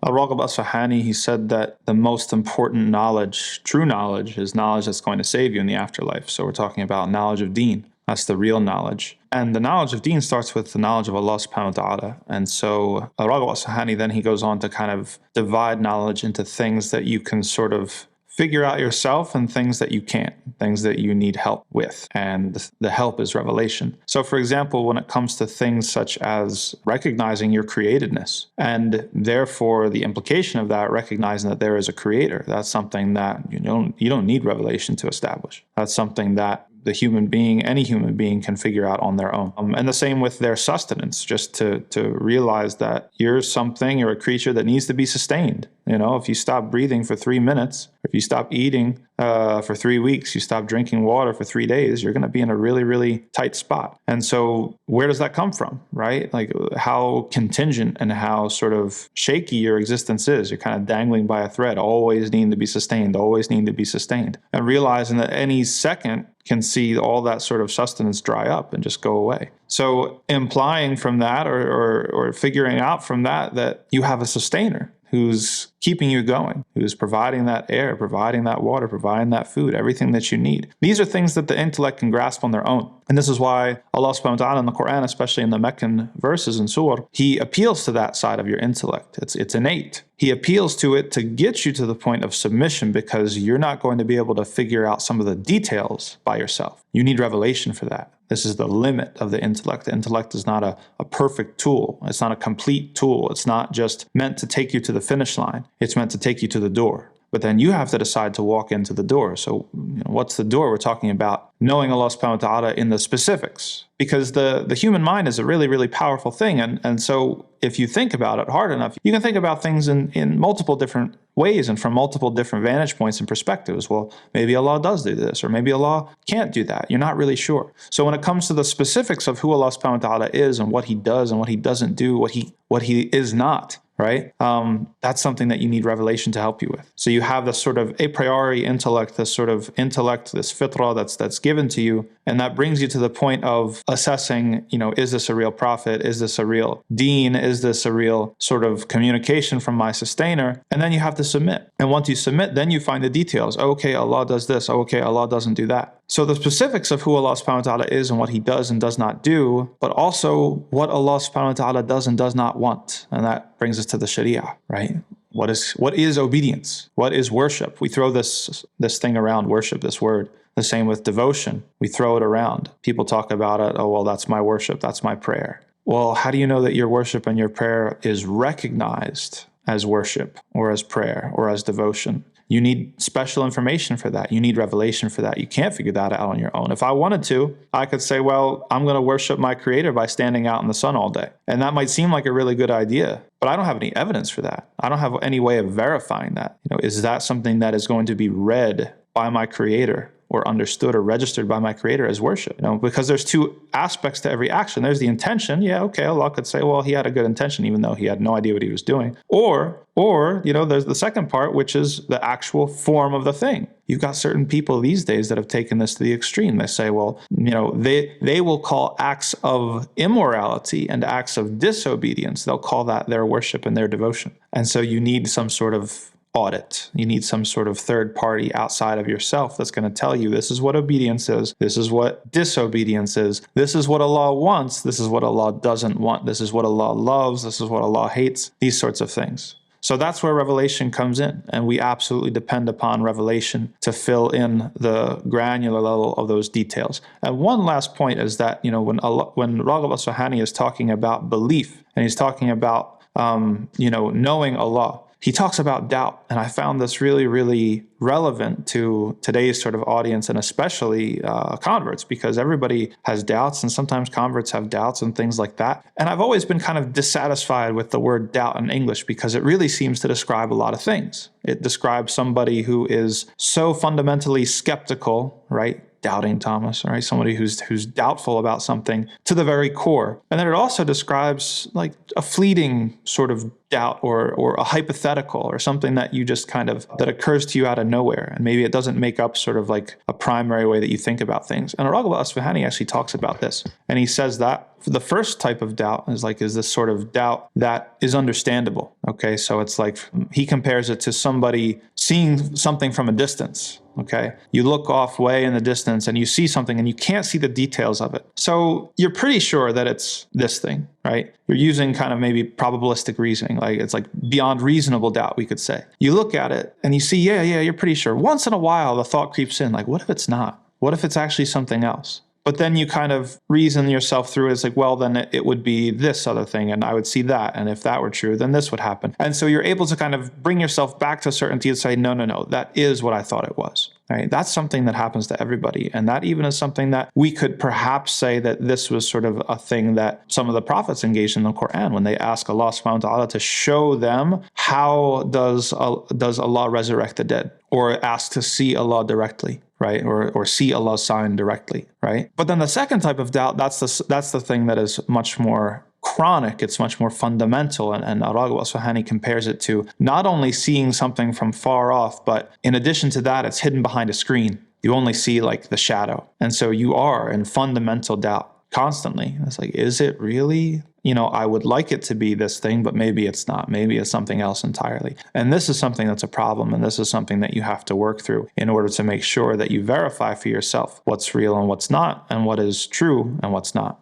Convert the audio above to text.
al-Raghib al-Isfahani, he said that the most important knowledge, true knowledge, is knowledge that's going to save you in the afterlife. So we're talking about knowledge of deen. That's the real knowledge. And the knowledge of deen starts with the knowledge of Allah subhanahu wa ta'ala. And so al-Raghib al-Isfahani, then he goes on to kind of divide knowledge into things that you can sort of figure out yourself and things that you can't, things that you need help with. And the help is revelation. So for example, when it comes to things such as recognizing your createdness, and therefore the implication of that, recognizing that there is a creator, that's something that you don't need revelation to establish. That's something that the human being, any human being, can figure out on their own. And the same with their sustenance, just to realize that you're a creature that needs to be sustained. If you stop breathing for 3 minutes, if you stop eating for 3 weeks, you stop drinking water for 3 days, you're going to be in a really, really tight spot. And so where does that come from, right? Like how contingent and how sort of shaky your existence is. You're kind of dangling by a thread, always needing to be sustained, always needing to be sustained. And realizing that any second can see all that sort of sustenance dry up and just go away. So implying from that or figuring out from that you have a sustainer who's keeping you going, who's providing that air, providing that water, providing that food, everything that you need. These are things that the intellect can grasp on their own. And this is why Allah subhanahu wa ta'ala in the Quran, especially in the Meccan verses and surah, He appeals to that side of your intellect. It's innate. He appeals to it to get you to the point of submission, because you're not going to be able to figure out some of the details by yourself. You need revelation for that. This is the limit of the intellect. The intellect is not a perfect tool. It's not a complete tool. It's not just meant to take you to the finish line. It's meant to take you to the door. But then you have to decide to walk into the door. So what's the door? We're talking about knowing Allah subhanahu wa ta'ala in the specifics, because the human mind is a really, really powerful thing. And so if you think about it hard enough, you can think about things in multiple different ways and from multiple different vantage points and perspectives. Well, maybe Allah does do this, or maybe Allah can't do that. You're not really sure. So when it comes to the specifics of who Allah subhanahu wa ta'ala is and what He does and what He doesn't do, what he is not, right? That's something that you need revelation to help you with. So you have this sort of a priori intellect, this fitrah that's given to you, and that brings you to the point of assessing, is this a real prophet? Is this a real deen? Is this a real sort of communication from my sustainer? And then you have to submit. And once you submit, then you find the details. Okay, Allah does this. Okay, Allah doesn't do that. So the specifics of who Allah subhanahu wa ta'ala is and what He does and does not do, but also what Allah subhanahu wa ta'ala does and does not want. And that brings us to the Sharia, right? What is obedience? What is worship? We throw this thing around, worship, this word. The same with devotion. We throw it around. People talk about it. Oh, well, that's my worship. That's my prayer. Well, how do you know that your worship and your prayer is recognized as worship or as prayer or as devotion? You need special information for that. You need revelation for that. You can't figure that out on your own. If I wanted to, I could say, well, I'm going to worship my Creator by standing out in the sun all day. And that might seem like a really good idea, but I don't have any evidence for that. I don't have any way of verifying that. Is that something that is going to be read by my Creator or understood or registered by my Creator as worship? Because there's two aspects to every action. There's the intention. Yeah, okay, Allah could say, well, he had a good intention, even though he had no idea what he was doing. Or there's the second part, which is the actual form of the thing. You've got certain people these days that have taken this to the extreme. They say, well, they will call acts of immorality and acts of disobedience, they'll call that their worship and their devotion. And so you need some sort of audit. You need some sort of third party outside of yourself that's going to tell you this is what obedience is, this is what disobedience is, this is what Allah wants, this is what Allah doesn't want, this is what Allah loves, this is what Allah hates, these sorts of things. So that's where revelation comes in, and we absolutely depend upon revelation to fill in the granular level of those details. And one last point is that, when Raghib al-Isfahani is talking about belief, and he's talking about, knowing Allah, he talks about doubt. And I found this really, really relevant to today's sort of audience, and especially converts, because everybody has doubts, and sometimes converts have doubts and things like that. And I've always been kind of dissatisfied with the word doubt in English, because it really seems to describe a lot of things. It describes somebody who is so fundamentally skeptical, right? doubting Thomas, right? Somebody who's doubtful about something to the very core. And then it also describes like a fleeting sort of doubt or a hypothetical or something that you just kind of, that occurs to you out of nowhere. And maybe it doesn't make up sort of like a primary way that you think about things. And al-Raghib al-Isfahani actually talks about this. And he says that the first type of doubt is this sort of doubt that is understandable. Okay, so it's like, he compares it to somebody seeing something from a distance. Okay, you look off way in the distance and you see something and you can't see the details of it. So you're pretty sure that it's this thing, right? You're using kind of maybe probabilistic reasoning, like it's like beyond reasonable doubt, we could say. You look at it and you see, yeah, you're pretty sure. Once in a while, the thought creeps in, like, what if it's not? What if it's actually something else? But then you kind of reason yourself through it. It's like, well, then it would be this other thing, and I would see that. And if that were true, then this would happen. And so you're able to kind of bring yourself back to certainty and say, no, that is what I thought it was. Right? That's something that happens to everybody. And that even is something that we could perhaps say that this was sort of a thing that some of the prophets engaged in the Quran when they ask Allah subhanahu wa ta'ala to show them how does Allah resurrect the dead, or ask to see Allah directly. Right? Or see Allah's sign directly, right? But then the second type of doubt, that's the thing that is much more chronic, it's much more fundamental, and al-Raghib al-Isfahani compares it to not only seeing something from far off, but in addition to that, it's hidden behind a screen. You only see like the shadow. And so you are in fundamental doubt constantly. It's like, is it really? I would like it to be this thing, but maybe it's not. Maybe it's something else entirely. And this is something that's a problem, and this is something that you have to work through in order to make sure that you verify for yourself what's real and what's not, and what is true and what's not.